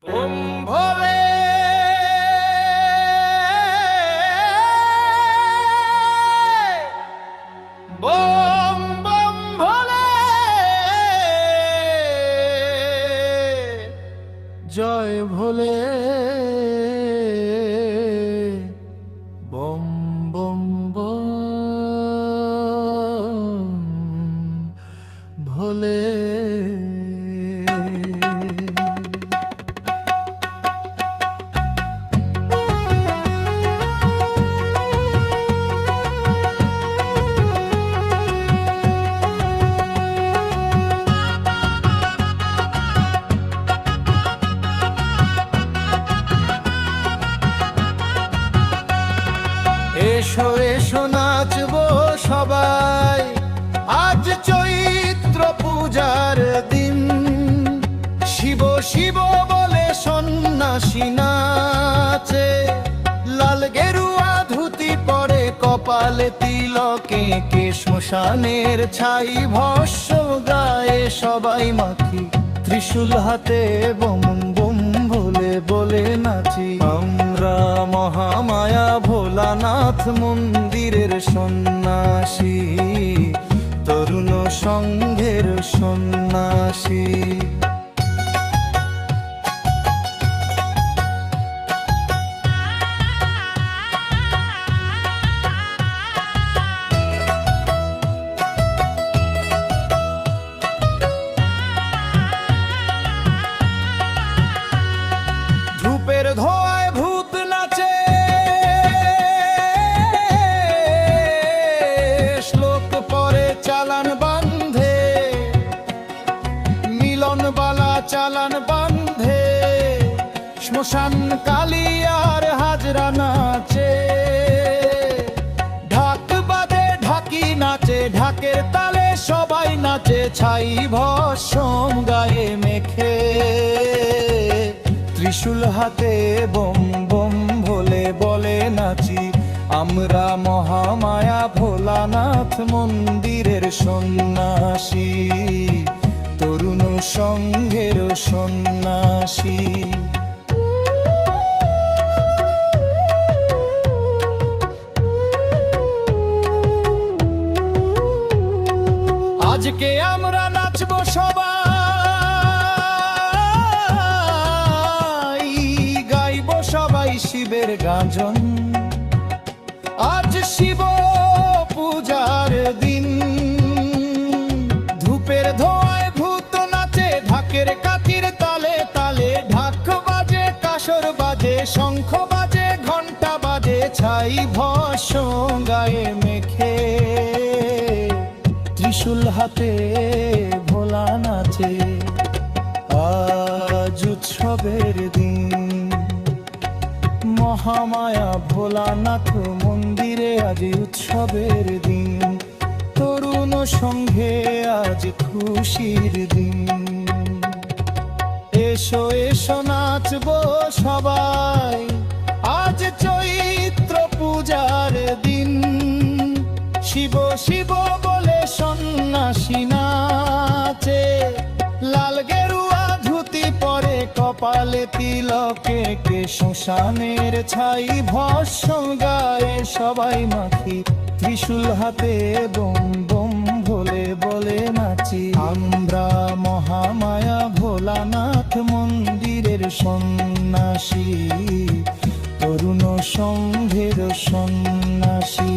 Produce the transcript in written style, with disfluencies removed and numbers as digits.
ওম ভোলে bomb bomb ভোলে, জয় ভোলে bomb bomb bomb ভোলে। এসো এসো নাচবো সবাই, আজ চৈত্র পূজার দিন। শিব শিব বলে সন্ন্যাসী নাচে, লাল গেরুয়া ধুতি পরে কপালে তিলকে কে শ্মশানের ছাই ভস্য গায়ে সবাই মাখি, ত্রিশূল হাতে বম বম ভোলে বলে নাচি। আমরা মহামায়া ভোলানাথ মন্দিরের সন্ন্যাসী, তরুণ সংঘের সন্ন্যাসী। ধূপের ধোঁয়ায় ভূত নাচে, শ্লোক পরে চালান বান্ধে, মিলন বালা চালান বান্ধে। শ্মশান কালী আর হাজরা নাচে, ঢাক বাজে ঢাকি নাচে, ঢাকের তালে সবাই নাচে, ছাই ভস্ম গায়ে মেখে, ত্রিশূল হাতে বম বম ভোলে বলে নাচি। আমরা মহামায়া ভোলানাথ মন্দিরের সন্ন্যাসী, তরুণ সংঘের সন্ন্যাসী। আজকে আমরা নাচবো সবাই, গাইবো সবাই শিবের গাজন। আজ শিব পূজার দিন, ধূপের ধোঁয়ায় ভূত নাচে, ঢাকের কাঠির তালে তালে। ঢাক বাজে কাসর বাজে, শঙ্খ বাজে ঘণ্টা বাজে, ছাই ভস্ম গায়ে মেখে, ত্রিশূল হাতে ভোলা নাচে। আজ উৎসবের দিন, মহামায়া ভোলানাথ মন্দিরে আজ উৎসবের দিন। তরুণ সংঘে আজ খুশির দিন। এসো এসো নাচবো সবাই, আজ চৈত্র পূজার দিন। শিব শিব বলে সন্ন্যাসী নাচে, লাল গেরুয়া ধুতি পরে কপালে তিলকে কে শ্মশানের ছাই ভস্ম গায়ে সবাই মাখি, ত্রিশূল হাতে বম বম ভোলে বলে নাচি। আমরা মহামায়া ভোলানাথ মন্দিরের সন্ন্যাসী, তরুণ সংঘের সন্ন্যাসী।